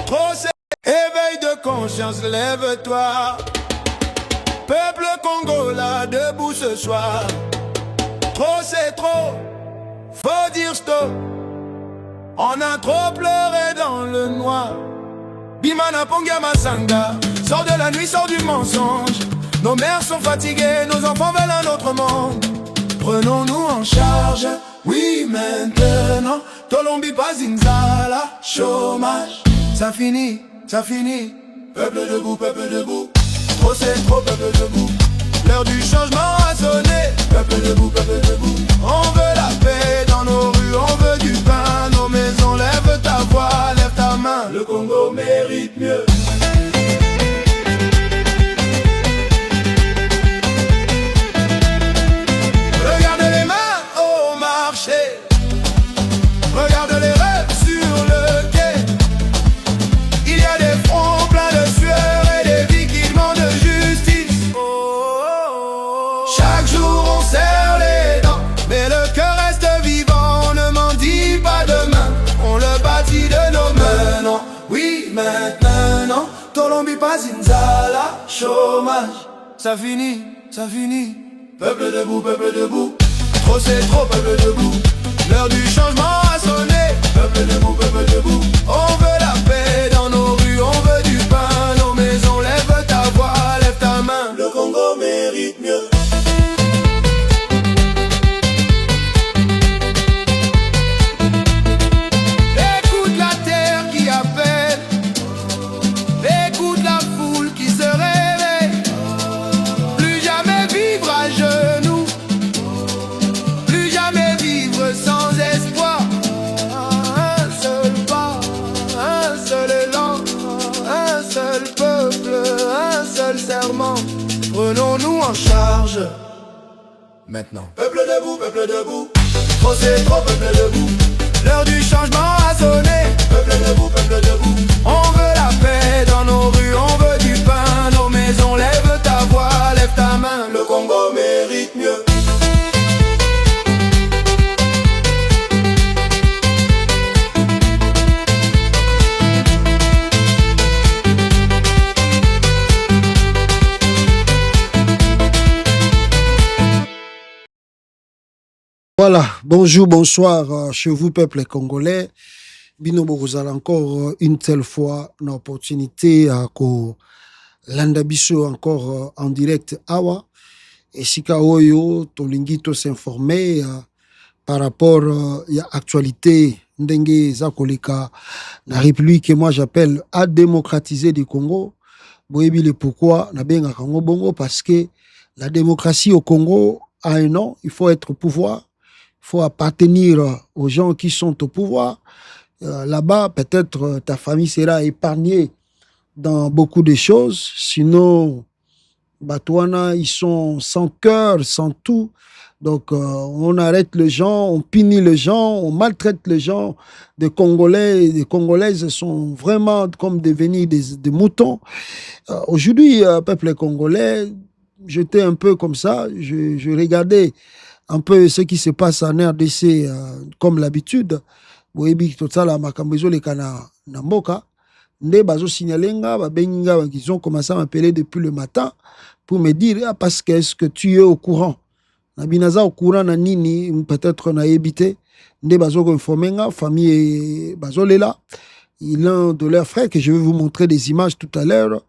Trop c'est éveil de conscience, lève-toi. Peuple congolais debout ce soir. Trop c'est trop, faut dire stop. On a trop pleuré dans le noir. Bimana Pongia Masanga, sors de la nuit, sors du mensonge. Nos mères sont fatiguées, nos enfants veulent un autre monde. Prenons-nous en charge, oui maintenant. Tolombi pas Zinzala, chômage. Ça finit, ça finit. Peuple debout, peuple debout. Trop c'est trop, peuple debout. L'heure du changement a sonné. Peuple debout, peuple debout. On veut la paix dans nos rues, on veut du pain. Nos maisons, lève ta voix, lève ta main. Le Congo mérite mieux. Regarde les mains au marché. Regarde les rêves sur le quai. Il y a des fronts pleins de sueur et des vies qui demandent justice. Chaque jour on serre les dents, mais le cœur reste vivant. On ne m'en dit pas demain, on le bâtit de nos mains. Non, oui maintenant. Tolombi pas Zinzala, chômage. Ça finit, ça finit. Peuple debout, peuple debout. Trop c'est trop, peuple debout. L'heure du changement a sonné. Peuple debout, peuple debout. On veut la paix dans nos rues, on veut du pain. Nos maisons, lève ta voix, lève ta main. Le Congo mérite mieux. Écoute la terre qui appelle. Écoute la foule qui se réveille. Plus jamais vivre à genoux. Plus jamais vivre sans espoir. Un seul pas, un seul élan, un seul peuple, un seul serment. Prenons-nous en charge. Maintenant. Peuple debout, trop c'est trop, peuple debout. L'heure du changement a sonné. Peuple debout, on veut la paix dans nos rues, on veut du pain. Nos maisons, lève ta voix, lève ta main. Le Congo mérite mieux. Voilà, bonjour, bonsoir chez vous, peuple congolais. Bino Bogozala encore une telle fois l'opportunité à Landabiso encore en direct awa. Et sika oyo, tolingito s'informer par rapport à l'actualité ndenge zakoleka la République que moi j'appelle à démocratiser du Congo. Boyebi le pourquoi na benga Congo bongo parce que la démocratie au Congo a un nom, il faut être au pouvoir. Il faut appartenir aux gens qui sont au pouvoir. Là-bas, peut-être ta famille sera épargnée dans beaucoup de choses. Sinon, Batouana, ils sont sans cœur, sans tout. Donc, on arrête les gens, on punit les gens, on maltraite les gens. Des Congolais, des Congolaises sont vraiment comme devenus des moutons. Aujourd'hui, peuple congolais, j'étais un peu comme ça. Je regardais un peu ce qui se passe en RDC comme l'habitude. Boyebi totala makambezo le kana namboka nde bazo signalenga babenga ils ont commencé à m'appeler depuis le matin pour me dire ah, parce que est-ce que tu es au courant na binaza au courant na nini peut-être na ebité nde bazo ko informenga famille bazo lela l'un de leurs frères que je vais vous montrer des images tout à l'heure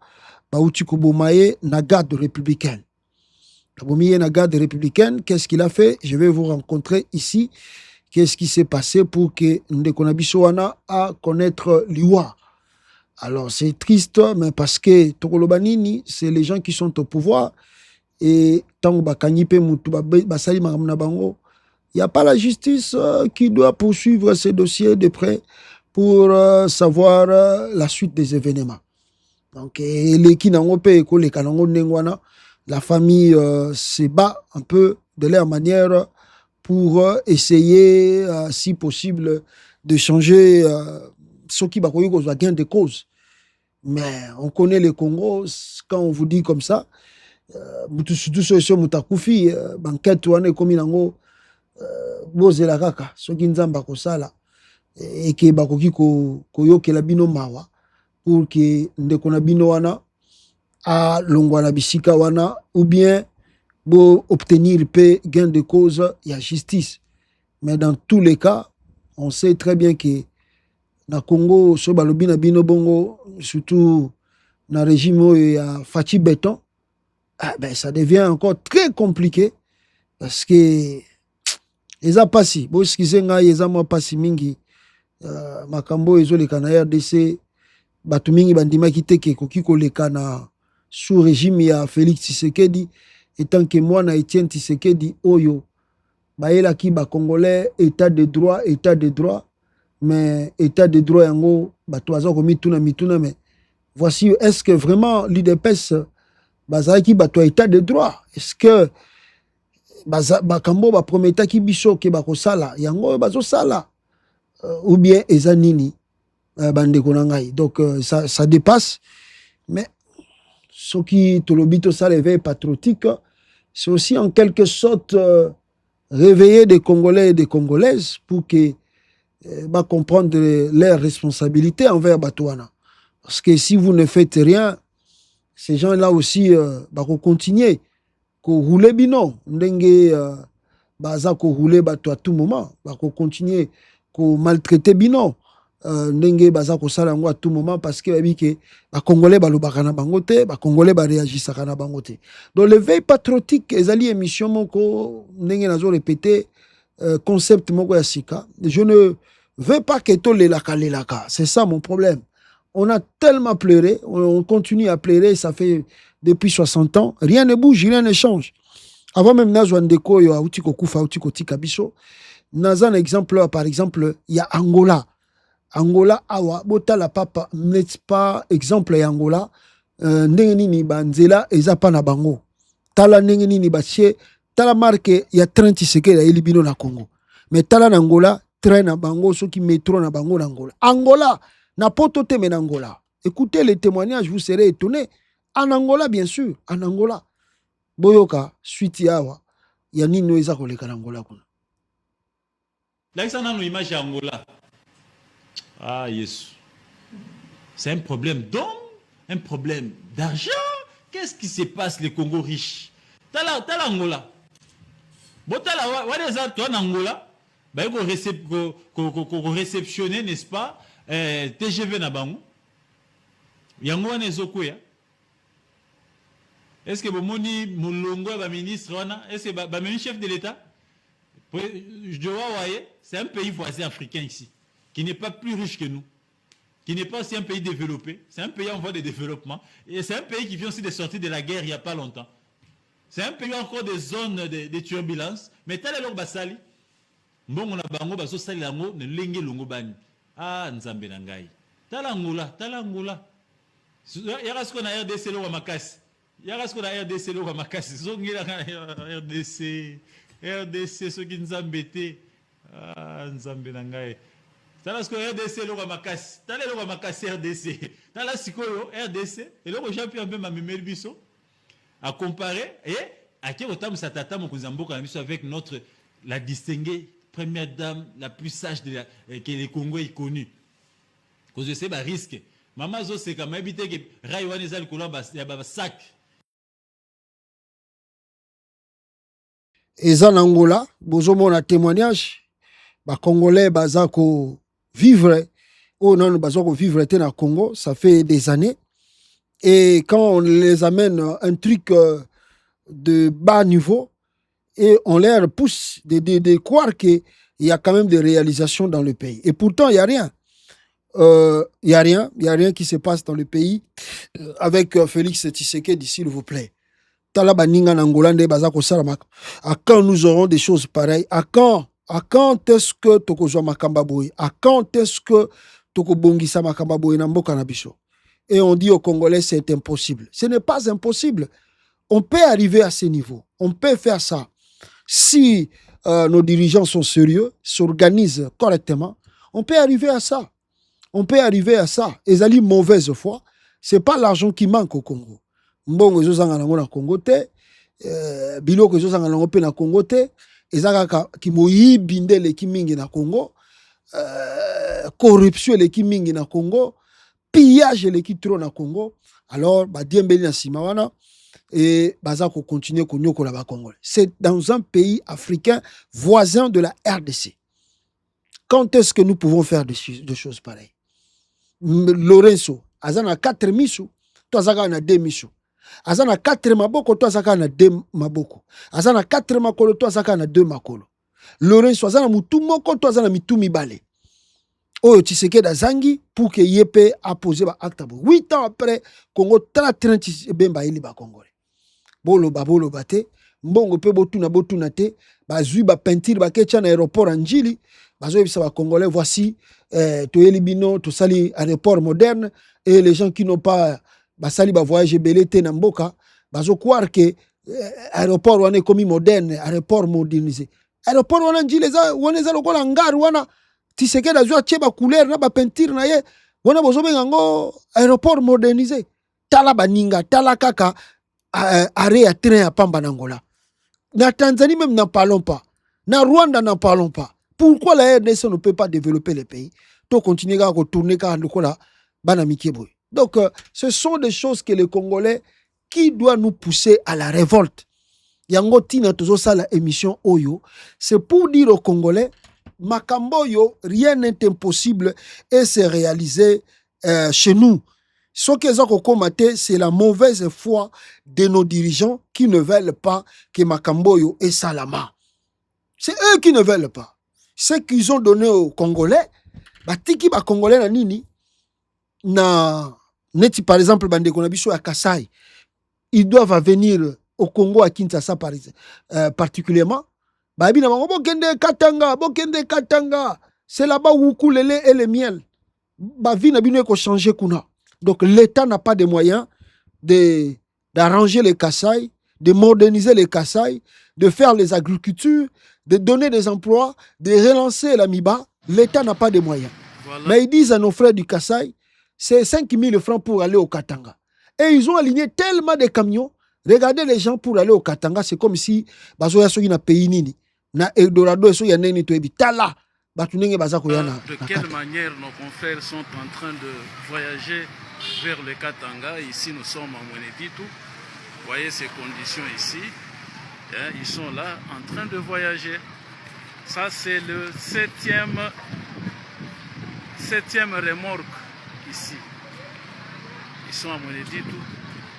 bauti kobomaye na garde républicaine. La garde républicaine, qu'est-ce qu'il a fait? Je vais vous rencontrer ici. Qu'est-ce qui s'est passé pour que Ndekonabisoana a connaître l'IWA? Alors, c'est triste, mais parce que Tokolobanini, c'est les gens qui sont au pouvoir. Et tant que il n'y a pas la justice qui doit poursuivre ces dossiers de près pour savoir la suite des événements. Donc, les Kinangope et les Kanango Nengwana, la famille se bat un peu de leur manière pour essayer, si possible, de changer ce qui va gain de cause. Mais on connaît le Congo, quand on vous dit comme ça, tout ce mutakufi, banquette wane komi nango, bozela kaka, soki nzamba kosala, et que bakoki koyoke la bino mawa, pour que ndeko na bino wana a longwana bisika wana ou bien bo obtenir pe gain de cause ya justice. Mais dans tous les cas, on sait très bien que na Congo so balobi na bino bongo, surtout na régime ya Fachi Béton, ben ça devient encore très compliqué parce que eza pasi bo skize ngai eza mo pasi mingi makambo ezoleka na RDC batu mingi bandimaki te ke koki koleka na sous régime ya Félix Tshisekedi étant que moi na Etienne Tshisekedi oyo bayelaki ba congolais état de droit mais état de droit yango bato baza ko mituna mais voici est-ce que vraiment l'UDPS bazaki bato état de droit, est-ce que bakambo ba prometaki biso ke bakosala yango bazosala ou bien eza nini bandeko na ngai. Donc ça dépasse, mais ce qui tolobi to ça réveil patriotique, c'est aussi en quelque sorte réveiller des Congolais et des Congolaises pour que comprendre leurs responsabilités envers Batouana. Parce que si vous ne faites rien, ces gens-là aussi vont continuer ko rouler bino ndenge baza ko rouler bato à tout moment, vont continuer ko maltraiter bino ndenge baza ko sala ngo à tout moment parce que babi ke ba congolais balobaka na bango te, ba congolais ba réagissaka na bango te. Donc le veille patriotique ezali émission moko ndenge nazo répéter concept moko ya sika. Je ne veux pas que to lelaka, c'est ça mon problème. On a tellement pleuré, on continue à pleurer, ça fait depuis 60 ans, rien ne bouge, rien ne change. Avant même Nazwa Ndeko yo auti ko kufa auti ko tika biso. Naza un exemple, par exemple, il y a Angola. Angola awa botala papa n'est pas exemple ya Angola ndenge nini banzela eza pa na bango. Tala ndenge nini batie tala marque ya 30 seke ya elibino na Congo. Mais tala na Angola train na bango soki métro na bango na Angola. Angola na poto te men Angola. Écoutez les témoignages, vous serez étonnés. En Angola bien sûr, en Angola. Boyoka suite yawa ya nini eza koleka na Angola kuna. Là ça na image ya Angola. Ah, yes. C'est un problème d'homme, un problème d'argent. Qu'est-ce qui se passe, les Congo riches? Tala Angola. Bon, tala, voilà, toi, en Angola, bah, qu'on réceptionner, n'est-ce pas, TGV na bango. Yango wane zokuya. Est-ce que bomoni mulongo ba ministre wana? Est-ce que ba ministre chef de l'État? Je dois voyer, c'est un pays voisin africain ici, qui n'est pas plus riche que nous, qui n'est pas aussi un pays développé, c'est un pays en voie de développement, et c'est un pays qui vient aussi de sortir de la guerre il n'y a pas longtemps. C'est un pays encore des zones de turbulence, mais tel est l'or basali. Bon, on a bango baso sali lango ne lenge longo bani. Ah, nzambe nangai. Talangula. Yara ce qu'on a RDC lo makasi. Yara ce qu'on a RDC lo makasi. Zongira RDC ce qui nzambe te. Ah, nzambe nangai. Tala ce que RDC lo makasi. Tala lo makasi RDC. Tala sikoyo RDC et le champion peu ma memel biso à comparer et à qui autant sa tata mon Kuzamboka avec notre la distinguée première dame la plus sage de que les Congo est connu. Cause de ces risques. Maman zo c'est comme habiter que Raywan ezal kolamba ya ba sac. Eza na Angola, bozo mona témoignage ba congolais bazako vivre ou non bazako vivre te na Congo, ça fait des années. Et quand on les amène un truc de bas niveau et on leur pousse de croire qu'il y a quand même des réalisations dans le pays. Et pourtant, il n'y a rien. Il n'y a rien qui se passe dans le pays avec Félix Tshisekedi, s'il vous plaît. À quand nous aurons des choses pareilles? À quand est-ce que Tokozo Makambaboui? À quand est-ce que Tokobongisa Makambaboui Namboka Nabiso? Et on dit aux Congolais c'est impossible. Ce n'est pas impossible. On peut arriver à ce niveau. On peut faire ça. Si nos dirigeants sont sérieux, s'organisent correctement, on peut arriver à ça. On peut arriver à ça. Et ça dit mauvaise foi. Ce n'est pas l'argent qui manque au Congo. Mbongo ezozanga nango na Congo te, biloko ezozanga nango pe na Congo te, ezaka ki moyibi ndele ki mingi na Congo, corruption le ki mingi na Congo, pillage l'équipe trop na Congo, alors ba diembeli na simawana et baza ko continuer ko nyoko la ba Congolais. C'est dans un pays africain voisin de la RDC. Quand est-ce que nous pouvons faire des choses pareilles? Lorenzo, azana 4 misu, toi azaka na 2 misu. Azana 4 maboko, toi azaka na 2 maboko. Azana 4 makolo, toi azaka na 2 makolo. Lorenzo azana mutu moko, toi azana mitu mibale. Oyo Tshisekedi azangi pour que Yepé a posé ba acte. 8 ans après, Congo 30 bemba ili ba Congolais. Bolo bate, mbongo pe botuna te, bazui ba peinture ba kecha na aéroport Anjili, bazo yebisa ba Congolais voici toyeli bino to sali aéroport moderne et les gens qui n'ont pas basali ba voyage belé te na mboka, bazo croire que aéroport wana komi moderne, aéroport modernisé. Aéroport wana Anjili eza lokola ngari wana Tshisekedi azwa tcheba couleur na ba peinture na ye, wana bozo benga ngo aéroport modernisé. Tala baninga, tala kaka arrêt à train à Pamba Nangola. Na Tanzanie même n'en parlons pas. Na Rwanda n'en parlons pas. Pourquoi la RDC ne peut pas développer les pays? To continuer à retourner car Nicolas Banamikeboy. Donc ce sont des choses que les Congolais qui doivent nous pousser à la révolte. Yango tina tozo sa la émission Oyo, c'est pour dire aux Congolais Makamboyo, rien n'est impossible et c'est réalisé chez nous. Ce qu'ils ont combattu, c'est la mauvaise foi de nos dirigeants qui ne veulent pas que Makamboyo et Salama. C'est eux qui ne veulent pas. Ce qu'ils ont donné aux Congolais, batiki ba Congolais na nini na neti par exemple bande konabiso à Kasai, ils doivent venir au Congo à Kinshasa particulièrement. Babi na bokende Katanga, c'est là-bas où coule le lait et le miel. Ba vie na bino ko changer kuna. Donc l'État n'a pas de moyens d'arranger les Kasaï, de moderniser les Kasaï, de faire les agricultures, de donner des emplois, de relancer la MIBA. L'État n'a pas de moyens. Voilà. Mais ils disent à nos frères du Kasaï, c'est 5 000 francs pour aller au Katanga. Et ils ont aligné tellement de camions. Regardez les gens pour aller au Katanga, c'est comme si bazoya soki na pays nini, na Eldorado so ya neni to ebi tala. De quelle manière nos confrères sont en train de voyager vers le Katanga? Ici, nous sommes à Mweneditu. Vous voyez ces conditions ici. Hein, ils sont là en train de voyager. Ça, c'est le septième remorque ici. Ils sont à Mweneditu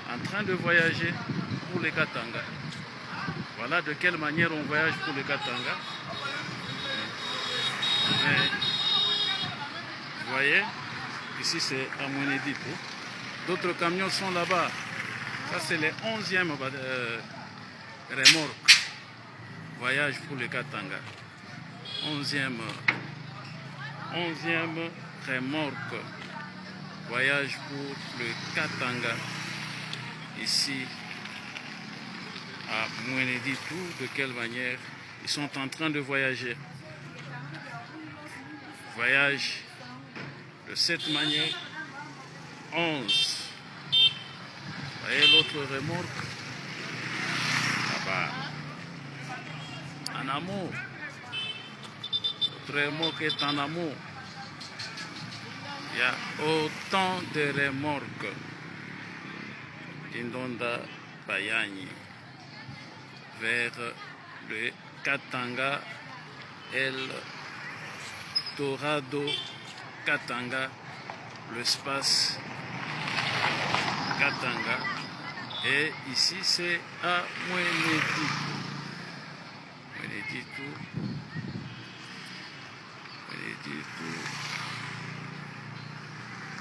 en train de voyager pour le Katanga. Voilà de quelle manière on voyage pour le Katanga. Mais, vous voyez, ici c'est à Mweneditu. D'autres camions sont là-bas. Ça c'est le 11e remorque. Voyage pour le Katanga. 11e remorque. Voyage pour le Katanga. Ici à Mweneditu. De quelle manière ils sont en train de voyager. Voyage de cette manière. 11. Vous voyez l'autre remorque là-bas. En amour. L'autre remorque est en amour. Il y a autant de remorques. Indonda Bayani. Vers le Katanga. El Dorado, Katanga, l'espace Katanga. Et ici, c'est à Mweneditu.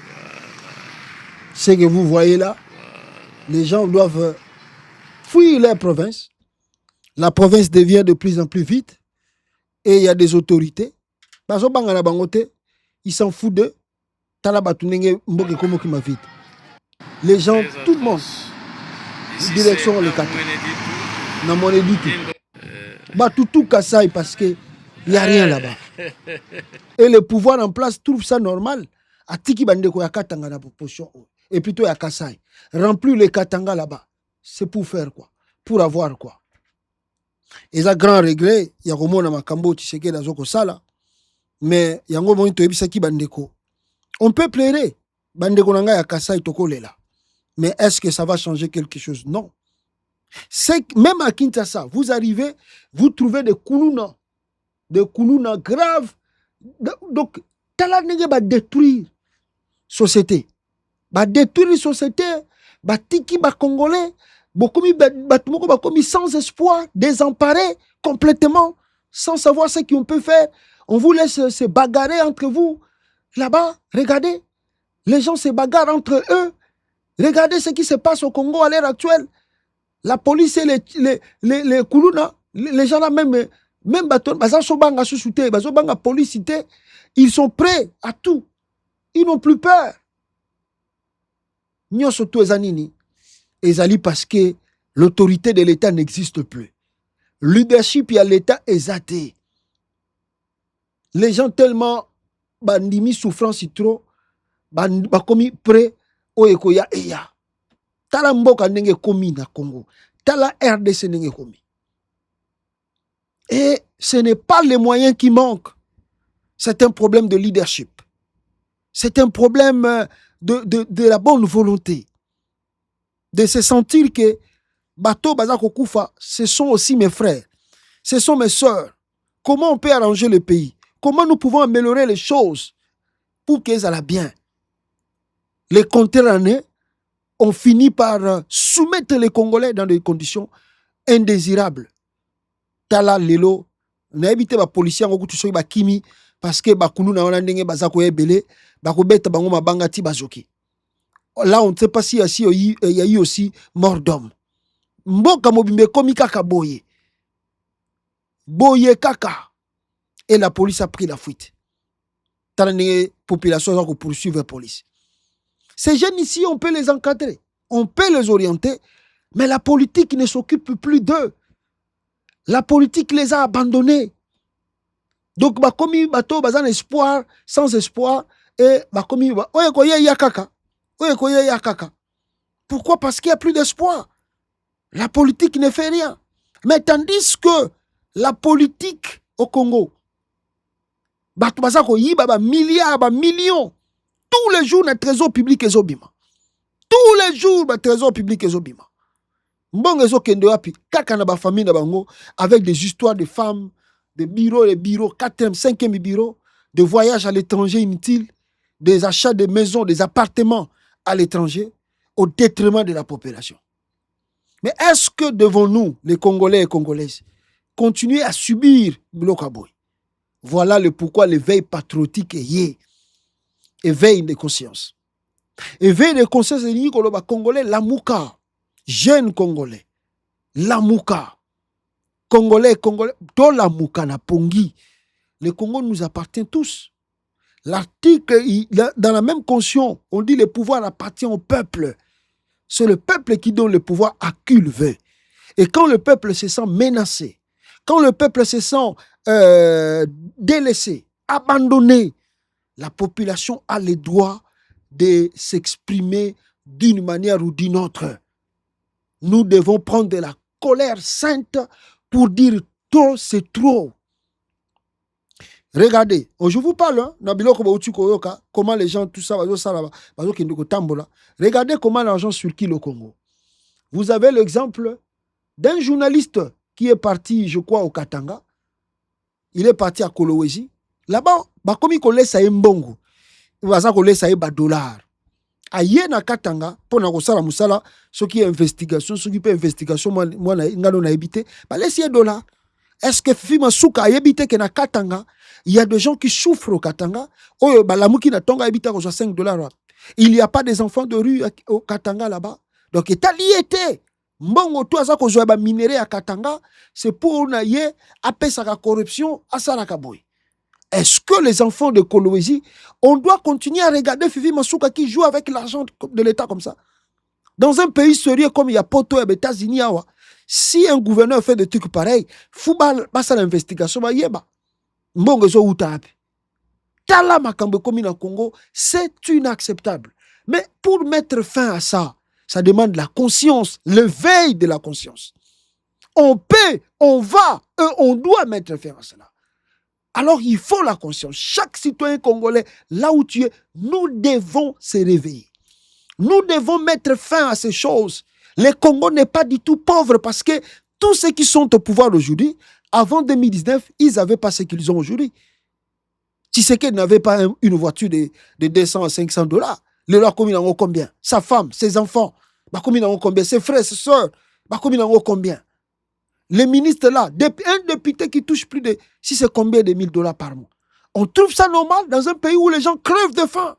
Voilà. Ce que vous voyez là, voilà. Les gens doivent fuir leur province. La province devient de plus en plus vite. Et il y a des autorités. Ils s'en foutent d'eux. Les gens, tout le monde, direction le Katanga. Dans mon édit. Tout Kasaï parce qu'il n'y a rien là-bas. Et le pouvoir en place trouve ça normal. Et plutôt à Kasaï. Remplir les Katanga là-bas. C'est pour faire quoi? Pour avoir quoi? Et ça, grand regret, il y a Romona Makambo, Tshisekedi dans Zoko Sala. Mais il y a un moment où on peut pleurer. Bande konanga ya Kasai tokolela. Mais est-ce que ça va changer quelque chose? Non. C'est même à Kinshasa, vous arrivez, vous trouvez des koulouna graves. Donc, tala nenge va détruire société. Va détruire société, va tiki va congolais, va commis sans espoir, désemparés complètement, sans savoir ce qu'on peut faire. On vous laisse se bagarrer entre vous. Là-bas, regardez, les gens se bagarrent entre eux. Regardez ce qui se passe au Congo à l'heure actuelle. La police et les Koulouna, les gens là même police, ils sont prêts à tout. Ils n'ont plus peur. Nous surtout ezali parce que l'autorité de l'État n'existe plus. Leadership à l'État est athée. Les gens tellement bandimi souffrance trop, commis prêt au ekoya eya. Tala mboka nenge komi na Congo. Tala RDC nenge komi. Et ce n'est pas les moyens qui manquent. C'est un problème de leadership. C'est un problème de la bonne volonté. De se sentir que Bato Bazako Koufa, ce sont aussi mes frères. Ce sont mes sœurs. Comment on peut arranger le pays? Comment nous pouvons améliorer les choses pour qu'elles aillent bien? Les conterranés ont fini par soumettre les Congolais dans des conditions indésirables. Tala lelo, na évité ba policiers ngo kutusoyi ba kimi parce que ba kulu na wana ndenge bazako ebele, ba ko beta bango mabanga ti bazoki. Là on ne sait pas si il y a eu aussi mort d'homme. Mboka mobimbe komi kaka boye. Boye kaka. Et la police a pris la fuite. Tala ndenge population za ko poursuivre la police. Ces jeunes ici, on peut les encadrer, on peut les orienter, mais la politique ne s'occupe plus d'eux. La politique les a abandonnés. Donc, bakomi bato bazan espoir, sans espoir, et bakomi oyekoye yakaka. Oyekoye yakaka. Pourquoi? Parce qu'il n'y a plus d'espoir. La politique ne fait rien. Mais tandis que la politique au Congo, bato bazako yiba ba milliards, ba millions. Tous les jours, le trésor public est obima. Tous les jours, le trésor public est obima. Mbongo ezo kende wapi, kaka na ba famille na bango, avec des histoires de femmes, de bureaux, 4e, 5e bureau, de voyages à l'étranger inutiles, des achats de maisons, des appartements à l'étranger, au détriment de la population. Mais est-ce que devons-nous, les Congolais et Congolaises, continuer à subir Blokaboy? Voilà le pourquoi l'éveil patriotique est yé. Éveil de conscience. Éveil de conscience, c'est dit que Congolais, Lamouka, jeune Congolais, Lamouka, Congolais, dans Lamouka, na Pongi, le Congo nous appartient tous. L'article, dans la même conscience, on dit le pouvoir appartient au peuple. C'est le peuple qui donne le pouvoir à qui il veut. Et quand le peuple se sent menacé, quand le peuple se sent délaissé, abandonné, la population a le droit de s'exprimer d'une manière ou d'une autre. Nous devons prendre de la colère sainte pour dire trop, c'est trop. Regardez, je vous parle, comment les gens, tout ça, regardez comment l'argent circule au Congo. Vous avez l'exemple d'un journaliste qui est parti, je crois, au Katanga. Il est parti à Kolwezi. Là-bas, comme il laisse un mbongo, il va laisser un dollar. Aïe na Katanga, pour na kosala musala, ce qui est investigation, ce qui peut investigation, moi ngano na habité, laissez un dollar. Est-ce que Fima Souka a habité que na Katanga, il y a des gens qui souffrent au Katanga, oh balamouki na tonga habité à 5 $. Il n'y a pas des enfants de rue au Katanga là-bas. Donc, il était. Mbongo to aza kozwa ba minéraux à Katanga, c'est pour na ye apesa la corruption à Sarakaboy. Est-ce que les enfants de Kolwezi, on doit continuer à regarder Fifi Masuka qui joue avec l'argent de l'État comme ça? Dans un pays sérieux comme il y a Poto et les États-Unis, si un gouverneur fait des trucs pareils, Foubal passe à l'investigation, Mbongo zo utape. Tala makambe komi na Congo, c'est inacceptable. Mais pour mettre fin à ça, ça demande la conscience, l'éveil de la conscience. On peut, on va, et on doit mettre fin à cela. Alors il faut la conscience. Chaque citoyen congolais, là où tu es, nous devons se réveiller. Nous devons mettre fin à ces choses. Le Congo n'est pas du tout pauvre parce que tous ceux qui sont au pouvoir aujourd'hui, avant 2019, ils n'avaient pas ce qu'ils ont aujourd'hui. Tshisekedi n'avait pas une voiture de 200 à 500 dollars. Le roi Komi n'en a combien? Sa femme, ses enfants, Komi n'en a combien? Ses frères, ses soeurs, Komi n'en a combien? Les ministres là, un député qui touche plus de, si c'est combien de 1000 dollars par mois. On trouve ça normal dans un pays où les gens crèvent de faim.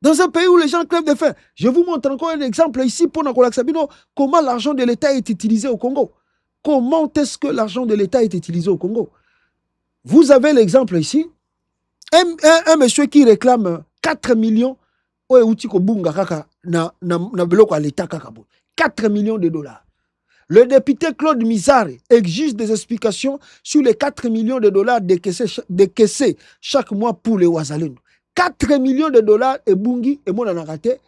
Dans un pays où les gens crèvent de faim. Je vous montre encore un exemple ici pour Nakola Sabino, comment l'argent de l'État est utilisé au Congo. Comment est-ce que l'argent de l'État est utilisé au Congo? Vous avez l'exemple ici, un monsieur qui réclame 4 millions, 4 millions de dollars. Le député Claude Mizare exige des explications sur les 4 millions de dollars décaissés chaque mois pour les Ouazalendo. 4 millions de dollars et bungi et mon anakate,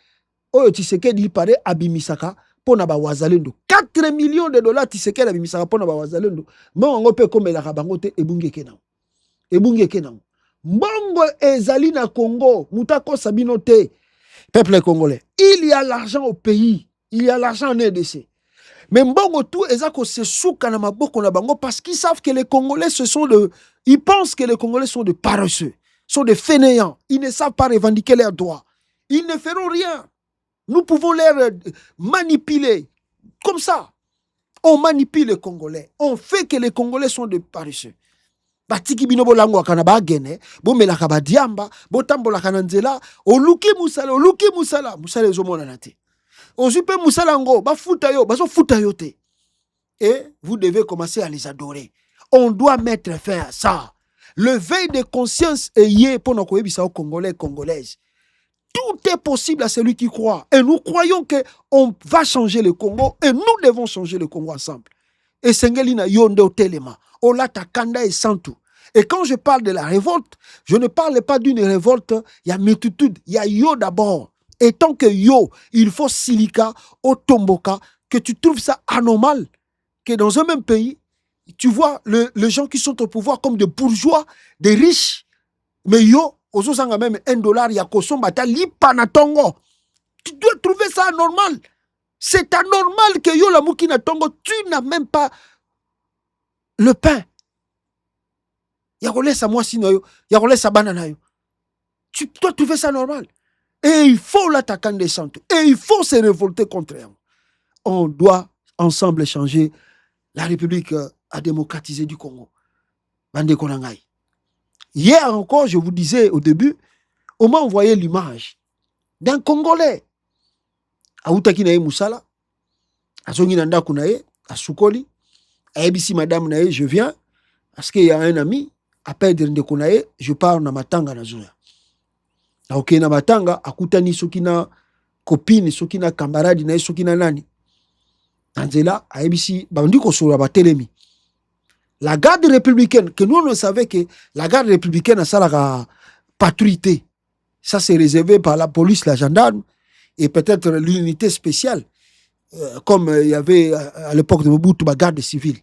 oyo Tshisekedi pare abimisaka pour naba Ouazalendo. 4 millions de dollars Tshisekedi abimisaka pour naba Ouazalendo. Mais on peut comme la rabangote et bungi kenang. Et bungi kenang. Mbongo ezali na Congo, mutako sabinote. Peuple congolais, il y a l'argent au pays, il y a l'argent en RDC. Mais mbongo tout ezako se souka na maboko na bango parce qu'ils savent que les Congolais ils pensent que les Congolais sont de paresseux, sont des fainéants, ils ne savent pas revendiquer leurs droits. Ils ne feront rien. Nous pouvons les manipuler comme ça. On manipule les Congolais. On fait que les Congolais sont de paresseux. Batiki binobo lango akana ba gene, bo melaka ba diamba, bo tambola kana nzela, oluki musala ezomona nate. Ozupe musalango, ba futa yo, baso futa yo te. Et vous devez commencer à les adorer. On doit mettre fin à ça. Le veille de conscience est yé pour nos Congolais, Congolaises. Tout est possible à celui qui croit. Et nous croyons qu'on va changer le Congo et nous devons changer le Congo ensemble. Et Sengelina Yonde au Telema, Olata Kanda et Santu. Et quand je parle de la révolte, je ne parle pas d'une révolte, il y a multitude, il y a yo d'abord. Et tant que yo, il faut silica, au tomboka, que tu trouves ça anormal, que dans un même pays, tu vois les gens qui sont au pouvoir comme des bourgeois, des riches, mais yo, aux autres même $1, ya kosomba, li panatongo. Tu dois trouver ça anormal. C'est anormal que yo la mukina tongo, tu n'as même pas le pain. Ya kolesa mwasi na yo, ya kolesa banana yo. Tu dois trouver ça normal. Et il faut l'attaquer descendre. Et il faut se révolter contre eux. On doit ensemble changer la République à démocratiser du Congo. Bande Konangai. Hier encore, je vous disais au début, on m'a envoyé l'image d'un Congolais. Aoutaki nae Moussala, Azongi Nanda Kunae, à Soukoli, à ABC Madame Nae, je viens, parce qu'il y a un ami, à perdre de Kunae, je pars na Matanga na Zoya. Ok, na Matanga, akutani sokina copine, sokina camarade, nae sokina nani. Anzela, à ABC, bandi kosura ba telemi. La garde républicaine, que nous on savait que la garde républicaine a ça la patrouille. Ça c'est réservé par la police, la gendarme, et peut-être l'unité spéciale, comme il y avait à l'époque de Mobutu, la garde civile.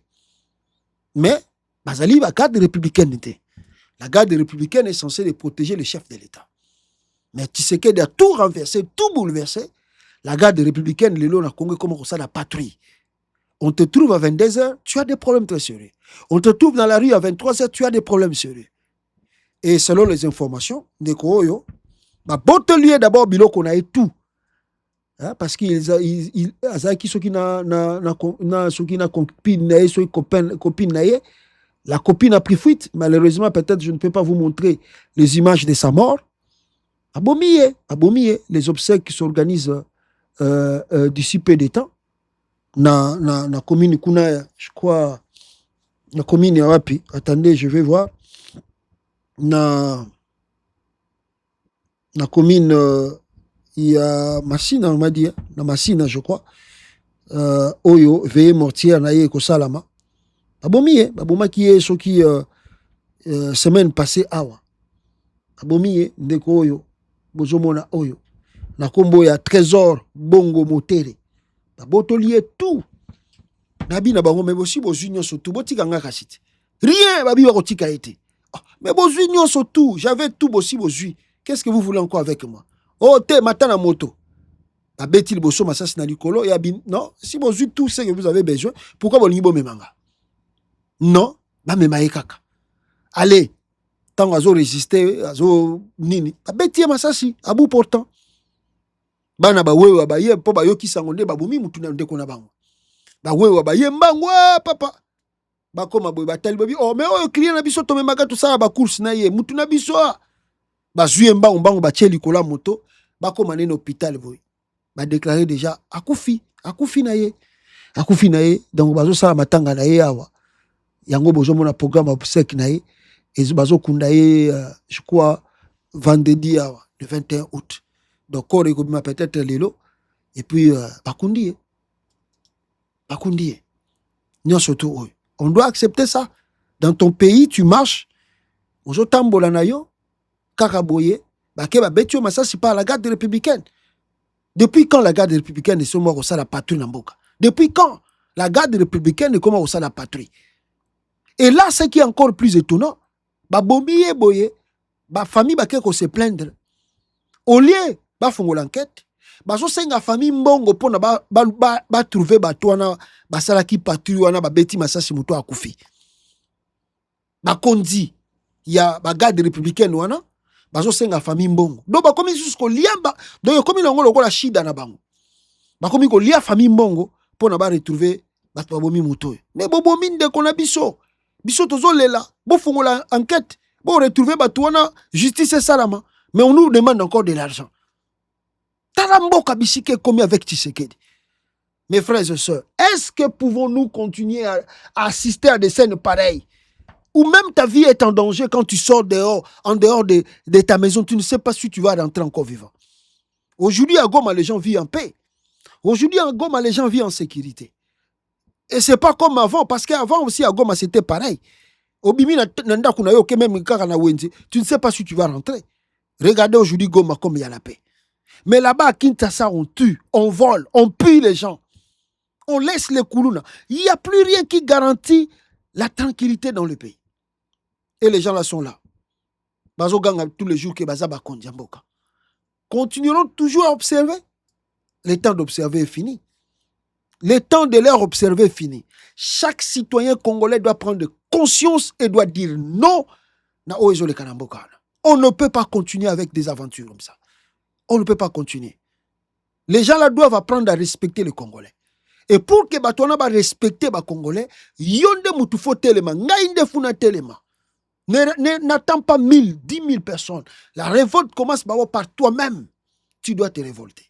Mais, Bazali, la garde républicaine, la garde républicaine est censée protéger le chef de l'État. Mais Tshisekedi a tout renversé, tout bouleversé. La garde républicaine, le long a Congo, comme ça, la patrouille. On te trouve à 22h, tu as des problèmes très sérieux. On te trouve dans la rue à 23h, tu as des problèmes sérieux. Et selon les informations, de Koyo, ma botte lieu d'abord, bilo qu'on a tout. Hein, parce qu'ils qui sont qui na copine, la copine a pris fuite. Malheureusement, peut-être je ne peux pas vous montrer les images de sa mort. Abomié, les obsèques qui s'organisent d'ici peu de temps. Na commune kuna, je crois, la commune Yawapi. Attendez, je vais voir. Na commune, il y a Massina, on m'a dit, na Massina, je crois. Oyo, veillé mortière, naïe, kosalama. Baboma qui est ce qui, semaine passée, awa. Abomiye, ndeko oyo, bozomona oyo. Na kombo ya trésor, bongo motere. Babotolier tout. Nabi na bango, mais aussi bos unions surtout, botika nga kasite. Rien, babi barotika été. Oh, mais bozui nyonso tout, j'avais tout aussi bozui. Qu'est-ce que vous voulez encore avec moi? Oh, te matana moto. Babeti liboso masasi na likolo ya bin. Non, si bozui tout ce que vous avez besoin, pourquoi bolingi bomemanga? Non, ba memaye kaka. Allez, tant azo résister, azo nini. Babeti masasi, à bout portant. Bana ba wewe ba ye po ba yoki sangonde ba bumi mutuna ndeko na bango. Ba wewe ba ye mbango papa. Bakoma boy batali babi oh mais oyo client na biso to memaka to sala ba course na ye mutu na biso ba zuye mbango ba tcheli kola moto bakoma na hôpital boy ba déclarer déjà akufi na ye donc bazo sala matanga na ye awa yango bozo mona programme obsèque na ye et bazo kunda ye je crois vendredi awa le 21 août donc on est peut-être lelo et puis bakundi nyo surtout oyo. On doit accepter ça. Dans ton pays, tu marches. Ozo tambola na yo, kakaboye, bakeba betio masasi par la garde républicaine. Depuis quand la garde républicaine est morte au sein de la patrouille Namboka? Depuis quand la garde républicaine est comment au sein de la patrouille? Et là, ce qui est encore plus étonnant, ba bomiye boye, ba famille ba keko se plaindre. Au lieu ba fongo l'enquête, bazo senga famille mbongo pona ba trouver bato wana basala ki patrouille wana ba beti masasi muto akufi. Ba kondi ya ba garde républicaine wana bazo senga famille mbongo. Do ba komi jusqu'au liamba, do yo komi longo lokola shida na bango. Ba komi ko lia famille mbongo pona ba retrouver bato bomi muto. Mais bobomi ndeko na biso. Biso tozo lela, bo fongola enquête, bo retrouver bato wana justice salama. Mais on nous demande encore de l'argent. Taramboka bisike commis avec Tshisekedi. Mes frères et sœurs, est-ce que pouvons-nous continuer à assister à des scènes pareilles où même ta vie est en danger quand tu sors dehors, en dehors de ta maison, tu ne sais pas si tu vas rentrer encore vivant. Aujourd'hui, à Goma, les gens vivent en paix. Aujourd'hui, à Goma, les gens vivent en sécurité. Et c'est pas comme avant, parce qu'avant aussi, à Goma, c'était pareil. Obimi nanda kunayo ke même kaka na wenzi, tu ne sais pas si tu vas rentrer. Regardez aujourd'hui Goma comme il y a la paix. Mais là-bas, à Kinshasa, on tue, on vole, on pille les gens. On laisse les koulouna. Il n'y a plus rien qui garantit la tranquillité dans le pays. Et les gens là sont là. Bazo ganga tous les jours que baza ba kondiamboka. Continuerons toujours à observer. Le temps d'observer est fini. Le temps de leur observer est fini. Chaque citoyen congolais doit prendre conscience et doit dire non. Na oezo le kanamboka. On ne peut pas continuer avec des aventures comme ça. On ne peut pas continuer. Les gens là doivent apprendre à respecter les Congolais. Et pour que Batouana va respecter les Congolais, yonde mutufo telema, ngainde funa telema. N'attends pas 1000, 10 000 personnes. La révolte commence par toi-même. Tu dois te révolter.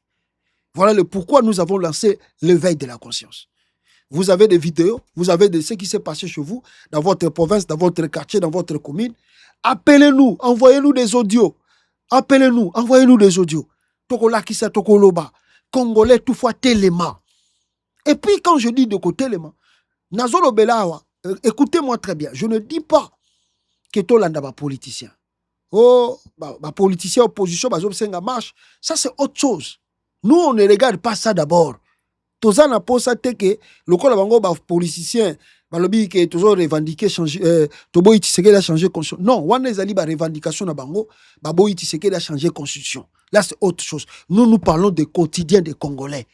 Voilà le pourquoi nous avons lancé l'éveil de la conscience. Vous avez des vidéos, vous avez de ce qui s'est passé chez vous, dans votre province, dans votre quartier, dans votre commune. Appelez-nous, envoyez-nous des audios. Appelez-nous, envoyez-nous des audios. Tokola kisa tokoloba. Congolais tout fois téléma. Et puis quand je dis de côté téléma, Nazolo Belawa, écoutez-moi très bien. Je ne dis pas que Tolanda ba politicien. Oh, ba politicien opposition, ba zobsenga marche. Ça c'est autre chose. Nous on ne regarde pas ça d'abord. Tozana posa teke, le col bango ba politicien. Balobi que toujours revendiquer changer toboyi Tshisekedi a changé constitution. Non, wana ezali ba revendication na bango, baboyi Tshisekedi a changé constitution. Là c'est autre chose. Nous parlons des quotidiens des Congolais.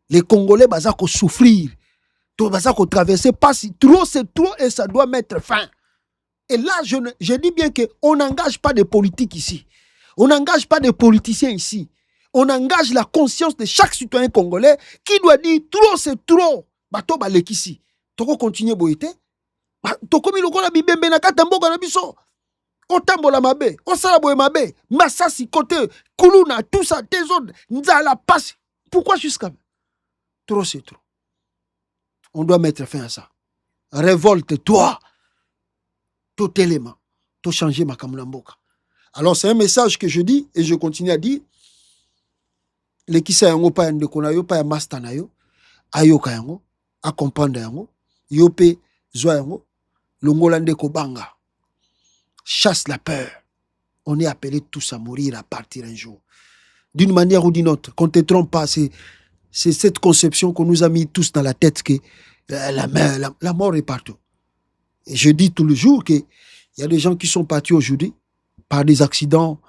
Les Congolais baza ko souffrir. To baza ko traverser passe trop c'est trop et ça doit mettre fin. Et là je dis bien que on n'engage pas de politique ici. On n'engage pas de politiciens ici. On engage la conscience de chaque citoyen congolais qui doit dire trop c'est trop. Bato balekisi. Toko continuer boyete. Toko mi lokola bibembe na kata mboka na biso. Otambola mabe, osala boye mabe, masasi côté, kuluna, tout ça, tes autres, nzala passe. Pourquoi jusqu'à trop c'est trop. On doit mettre fin à ça. Révolte-toi. Tout élément. Tout changer ma mboka. Alors c'est un message que je dis et je continue à dire. Les qui sa yango pa ndeko na yo pa ya master na yo, ayoka yango, a comprendre yango. Yope zwa yango longola ndeko banga chasse la peur. On est appelé tous à mourir, à partir un jour d'une manière ou d'une autre. Qu'on ne te trompe pas, c'est cette conception qu'on nous a mis tous dans la tête que la mort est partout. Et je dis tout le jour qu'il y a des gens qui sont partis aujourd'hui par des accidents,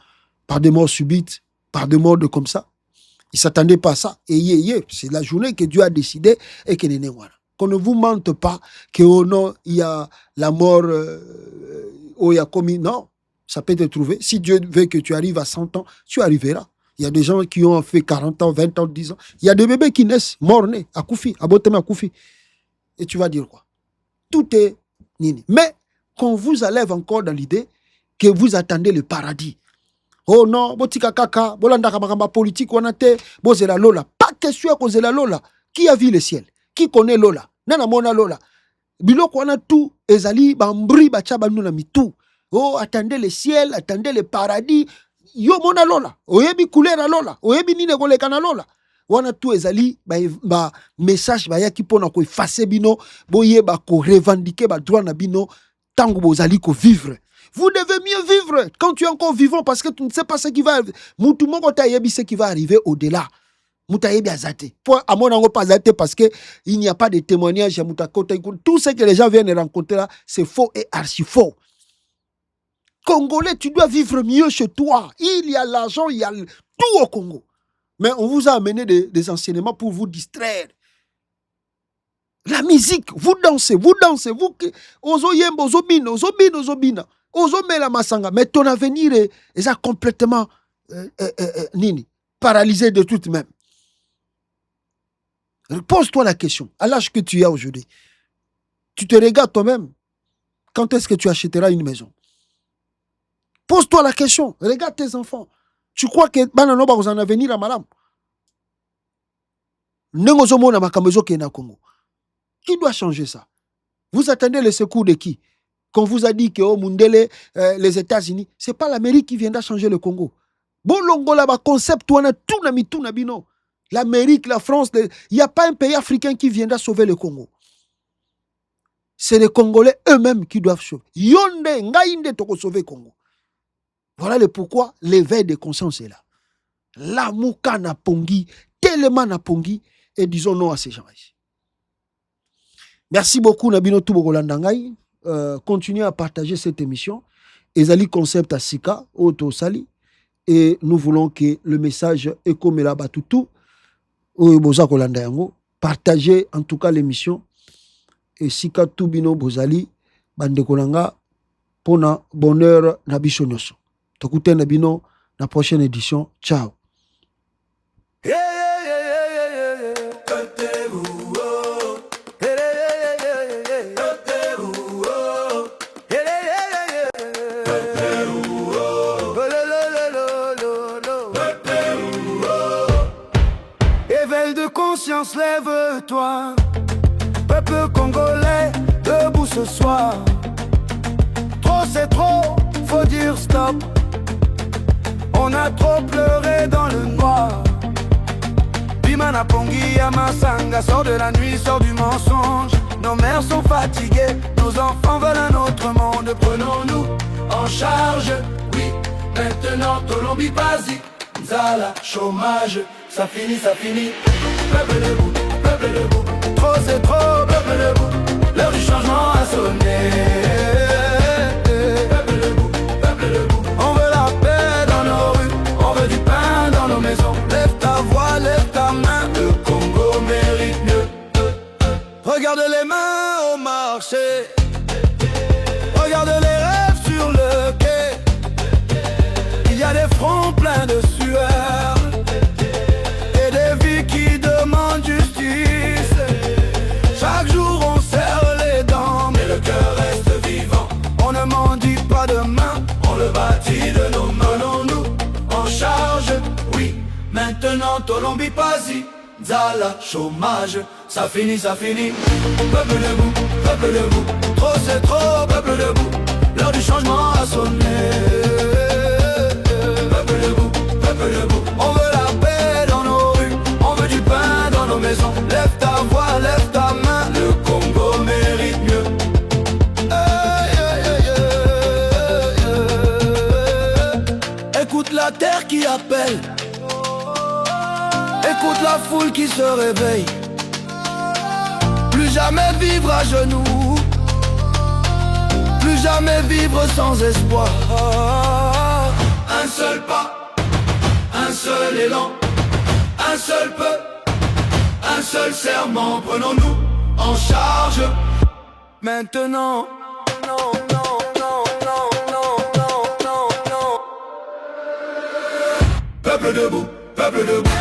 par des morts subites, par des morts comme ça. Ils ne s'attendaient pas à ça. Et c'est la journée que Dieu a décidé et que n'est voilà. Qu'on ne vous mente pas que oh non, il y a la mort, il y a commis. Non, ça peut te trouver. Si Dieu veut que tu arrives à 100 ans, tu arriveras. Il y a des gens qui ont fait 40 ans, 20 ans, 10 ans. Il y a des bébés qui naissent, morts-nés, à Koufi, à Botema, à Koufi. Et tu vas dire quoi? Tout est nini. Mais qu'on vous enlève encore dans l'idée que vous attendez le paradis. Oh non, botika kaka, bolanda kamakamba politique, wanate, bozela lola. Pas question à cause de la lola. Qui a vu le ciel? Qui connaît lola? Nana mona lola. Biloko wana tout, ezali, bambri, bachaba nuna mitou. Oh, attendez le ciel, attendez le paradis. Yo mona lola. Oyebi couleur lola. Oyebi nine koleka na lola. Wana tout ezali, ba message ba yaki pona ko effacer bino, boye ba ko revendiquer ba droit na bino, tango bozali ko vivre. Vous devez mieux vivre quand tu es encore vivant parce que tu ne sais pas ce qui va arriver. Tout le monde a ce qui va arriver au-delà. Parce qu'il n'y a pas de témoignage. Tout ce que les gens viennent rencontrer là, c'est faux et archi faux. Congolais, tu dois vivre mieux chez toi. Il y a l'argent, il y a tout au Congo. Mais on vous a amené des enseignements pour vous distraire. La musique, vous dansez, vous. Ozo yembo, ozo bina. Ozomela masanga, mais ton avenir est complètement paralysé de toute même. Pose-toi la question, à l'âge que tu as aujourd'hui, tu te regardes toi-même, quand est-ce que tu achèteras une maison? Pose-toi la question, regarde tes enfants. Tu crois que banano ba un avenir à madame? Nengozomo na makamezo ke na Congo. Qui doit changer ça? Vous attendez le secours de qui? Qu'on vous a dit que au Mundele, les États-Unis, c'est pas l'Amérique qui viendra changer le Congo. Bon, là bas concept, on a tout na bino. L'Amérique, la France, il n'y a pas un pays africain qui viendra sauver le Congo. C'est les Congolais eux-mêmes qui doivent sauver. Yonde, ngaïnde, toko sauver le Congo. Voilà le pourquoi l'éveil de conscience est là. La mouka na pongi, tellement na pongi, et disons non à ces gens ici. Merci beaucoup, Nabino Toubogolandangaï. Continuez à partager cette émission. Ezali concept à Sika, Auto Sali. Et nous voulons que le message Ekomela Batutu, Boza Kolanda Yango, partagez en tout cas l'émission. Et Sika Tubino Bozali, Bande Kolanga, Pona bonheur Nabiso Nyoso. Tokute Nabino, la prochaine édition. Ciao. Lève-toi, peuple congolais, debout ce soir. Trop c'est trop, faut dire stop. On a trop pleuré dans le noir. Bimana Pongi Yamasanga, sort de la nuit, sort du mensonge. Nos mères sont fatiguées, nos enfants veulent un autre monde. Prenons-nous en charge, oui. Maintenant Tolombi Pazi, Nzala, chômage, ça finit, ça finit. Peuple debout, trop c'est trop, peuple debout, l'heure du changement a sonné. Peuple debout, on veut la paix dans nos rues, on veut du pain dans nos maisons. Lève ta voix, lève ta main, le Congo mérite mieux. Regarde les mains au marché, regarde les rêves sur le quai. Il y a des fronts pleins de sueur et des vies qui demandent justice. Chaque jour on serre les dents, mais le cœur reste vivant. On ne mendie pas demain, on le bâtit de nos mains. Prenons-nous en charge, oui. Maintenant Tolombi Pazi, Nzala, chômage, ça finit, ça finit. Peuple debout, trop c'est trop, peuple debout, l'heure du changement a sonné. Peuple debout, on veut la paix dans nos rues, on veut du pain dans nos maisons. Lève ta voix, lève ta main, le Congo mérite mieux. Écoute la terre qui appelle, écoute la foule qui se réveille. Plus jamais vivre à genoux, plus jamais vivre sans espoir. Un seul pas, un seul élan, un seul peu, un seul serment. Prenons-nous en charge maintenant. Non, non, non, non, non, non, non, non. Peuple debout, peuple debout.